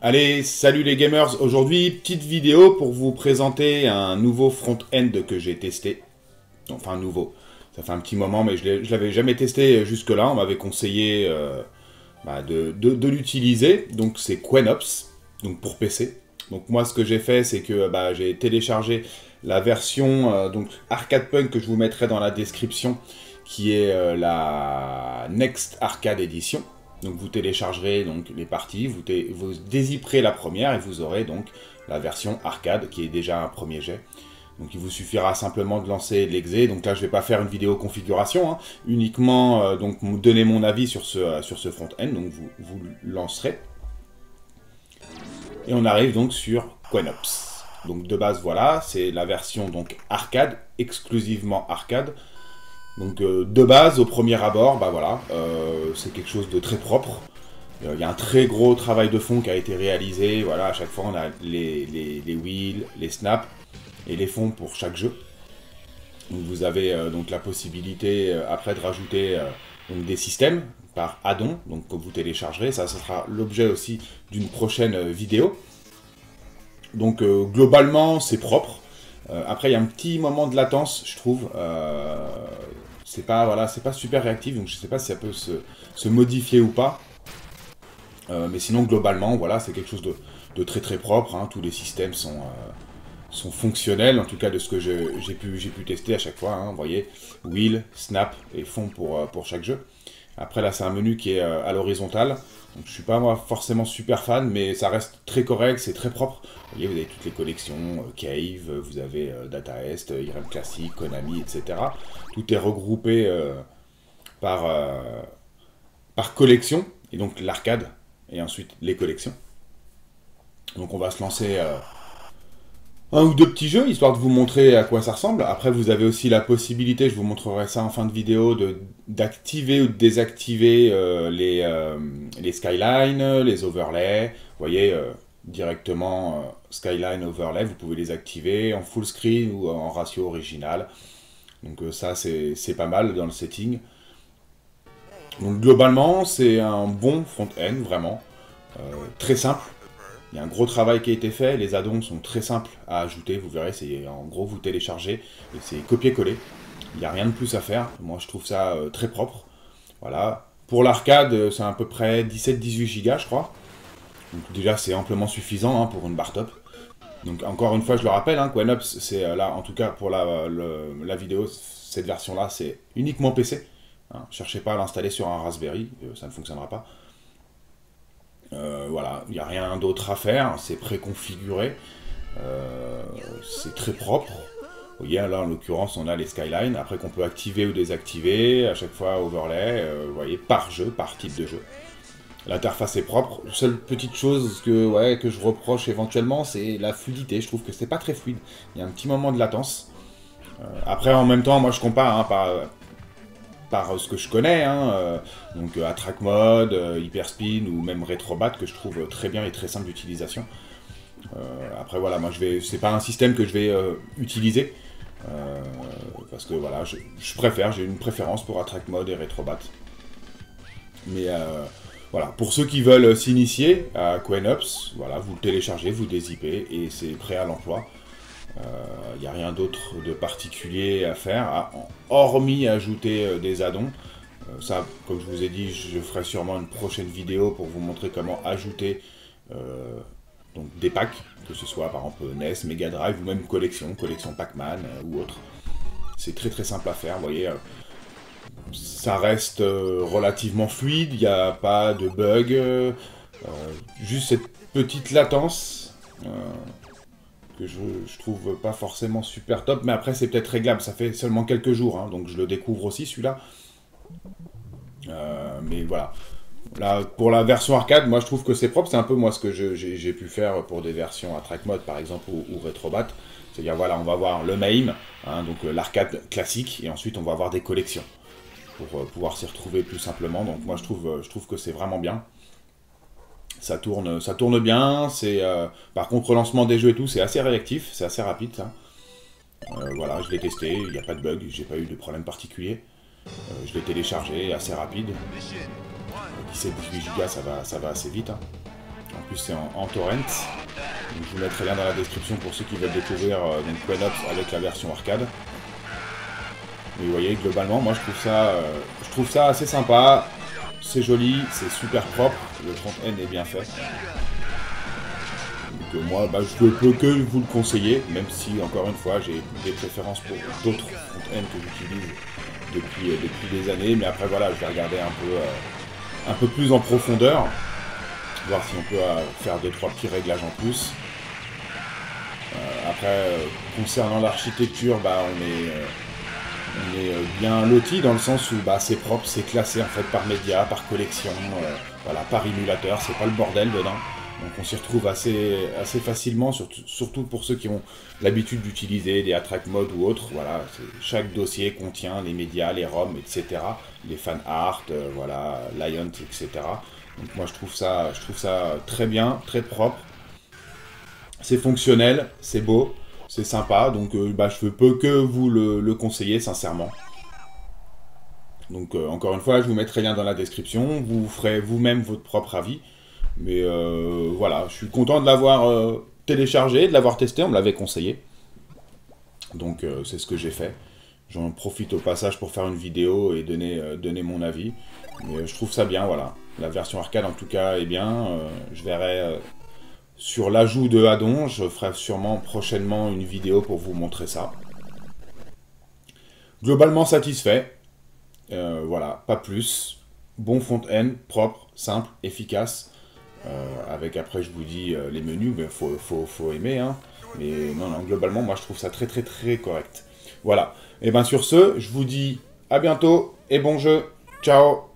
Allez, salut les gamers. Aujourd'hui, petite vidéo pour vous présenter un nouveau front-end que j'ai testé. Enfin, nouveau. Ça fait un petit moment, mais je l'avais jamais testé jusque-là. On m'avait conseillé de l'utiliser. Donc, c'est Quenops, donc pour PC. Donc, moi, ce que j'ai fait, c'est que j'ai téléchargé la version donc Arcade Punk que je vous mettrai dans la description, qui est la Next Arcade Edition. Donc vous téléchargerez donc les parties, vous dézipperez la première et vous aurez donc la version arcade qui est déjà un premier jet. Donc il vous suffira simplement de lancer l'exé. Donc là je ne vais pas faire une vidéo configuration, hein, uniquement donc donner mon avis sur ce front-end. Donc vous lancerez. Et on arrive donc sur Quenops. Donc de base voilà, c'est la version donc arcade, exclusivement arcade. Donc de base, au premier abord, c'est quelque chose de très propre. Il y a un très gros travail de fond qui a été réalisé. Voilà, à chaque fois on a les wheels, les snaps et les fonds pour chaque jeu. Donc vous avez donc la possibilité après de rajouter donc des systèmes par add-on, donc que vous téléchargerez. Ça sera l'objet aussi d'une prochaine vidéo. Donc globalement c'est propre. Après il y a un petit moment de latence, je trouve. C'est pas super réactif, donc je sais pas si ça peut se modifier ou pas. Mais sinon, globalement, voilà, c'est quelque chose de très très propre. Hein. Tous les systèmes sont fonctionnels, en tout cas de ce que j'ai pu tester à chaque fois. Hein. Vous voyez, wheel, snap et fond pour chaque jeu. Après, là, c'est un menu qui est à l'horizontale. Donc, je suis pas moi forcément super fan, mais ça reste très correct, c'est très propre. Vous voyez, vous avez toutes les collections, Cave, vous avez Data Est, IRM Classic, Konami, etc. Tout est regroupé par collection, et donc l'arcade, et ensuite les collections. Donc on va se lancer un ou deux petits jeux, histoire de vous montrer à quoi ça ressemble. Après, vous avez aussi la possibilité, je vous montrerai ça en fin de vidéo, d'activer ou de désactiver les skylines, les overlays. Vous voyez, directement skyline, overlay, vous pouvez les activer en full screen ou en ratio original. Donc ça, c'est pas mal dans le setting. Donc globalement, c'est un bon front-end, vraiment. Très simple. Il y a un gros travail qui a été fait, les add-ons sont très simples à ajouter, vous verrez, c'est en gros vous téléchargez et c'est copier-coller. Il n'y a rien de plus à faire, moi je trouve ça très propre. Voilà. Pour l'arcade, c'est à peu près 17-18 Go je crois. Donc déjà c'est amplement suffisant hein, pour une bar top. Donc encore une fois je le rappelle, hein, Quenops c'est là, en tout cas pour la vidéo, cette version là c'est uniquement PC. Hein. Cherchez pas à l'installer sur un Raspberry, ça ne fonctionnera pas. Voilà, il n'y a rien d'autre à faire, c'est préconfiguré, c'est très propre. Vous voyez, là en l'occurrence on a les skylines, après qu'on peut activer ou désactiver, à chaque fois overlay, vous voyez, par jeu, par type de jeu. L'interface est propre, seule petite chose que je reproche éventuellement, c'est la fluidité, je trouve que c'est pas très fluide, il y a un petit moment de latence. Après en même temps, moi je compare hein, par ce que je connais, hein, donc Attrack Mode, Hyperspin ou même Retrobat que je trouve très bien et très simple d'utilisation. Après voilà, moi c'est pas un système que je vais utiliser parce que voilà, je préfère, j'ai une préférence pour Attrack Mode et Retrobat. Mais voilà, pour ceux qui veulent s'initier à Quenops, voilà, vous le téléchargez, vous dézippez et c'est prêt à l'emploi. Il n'y a rien d'autre de particulier à faire, hormis ajouter des add-ons. Ça, comme je vous ai dit, je ferai sûrement une prochaine vidéo pour vous montrer comment ajouter donc des packs, que ce soit par exemple NES, Mega Drive ou même collection Pac-Man ou autre. C'est très très simple à faire, vous voyez. Ça reste relativement fluide, il n'y a pas de bug, juste cette petite latence. Que je trouve pas forcément super top, mais après c'est peut-être réglable, ça fait seulement quelques jours, hein, donc je le découvre aussi celui-là. Mais voilà. Là, pour la version arcade, moi je trouve que c'est propre, c'est un peu moi ce que j'ai pu faire pour des versions à track mode par exemple ou Retrobat. C'est-à-dire voilà, on va voir le MAME, hein, donc l'arcade classique, et ensuite on va avoir des collections pour pouvoir s'y retrouver plus simplement. Donc moi je trouve que c'est vraiment bien. Ça tourne bien, par contre au lancement des jeux et tout, c'est assez réactif, c'est assez rapide ça. Voilà, je l'ai testé, il n'y a pas de bug, j'ai pas eu de problème particulier. Je l'ai téléchargé, assez rapide. 17-18 Go, ça va assez vite. Hein. En plus c'est en torrent. Donc, je vous mettrai le lien dans la description pour ceux qui veulent découvrir donc QuakeOps avec la version arcade. Mais vous voyez, globalement, moi je trouve ça assez sympa. C'est joli, c'est super propre, le front-end est bien fait. Donc moi, je ne peux que vous le conseiller, même si, encore une fois, j'ai des préférences pour d'autres front-end que j'utilise depuis des années. Mais après, voilà, je vais regarder un peu plus en profondeur, voir si on peut faire 2-3 petits réglages en plus. Après, concernant l'architecture, on est bien loti dans le sens où c'est propre, c'est classé en fait par média, par collection, voilà, par émulateur, c'est pas le bordel dedans. Donc on s'y retrouve assez facilement, surtout pour ceux qui ont l'habitude d'utiliser des attract modes ou autres. Voilà, chaque dossier contient les médias, les ROM, etc. Les fan art, voilà, Lion, etc. Donc moi je trouve ça très bien, très propre. C'est fonctionnel, c'est beau, c'est sympa, donc je peux que vous le conseiller sincèrement. Donc encore une fois, je vous mettrai le lien dans la description, vous ferez vous-même votre propre avis. Mais voilà, je suis content de l'avoir téléchargé, de l'avoir testé, on me l'avait conseillé. Donc c'est ce que j'ai fait. J'en profite au passage pour faire une vidéo et donner mon avis. Mais je trouve ça bien, voilà. La version arcade en tout cas est bien. Je verrai sur l'ajout de addons, je ferai sûrement prochainement une vidéo pour vous montrer ça. Globalement satisfait. Voilà, pas plus. Bon front-end, propre, simple, efficace. Avec après je vous dis les menus, mais faut aimer, hein. Mais non, globalement moi je trouve ça très correct. Voilà, et bien sur ce, je vous dis à bientôt et bon jeu, ciao.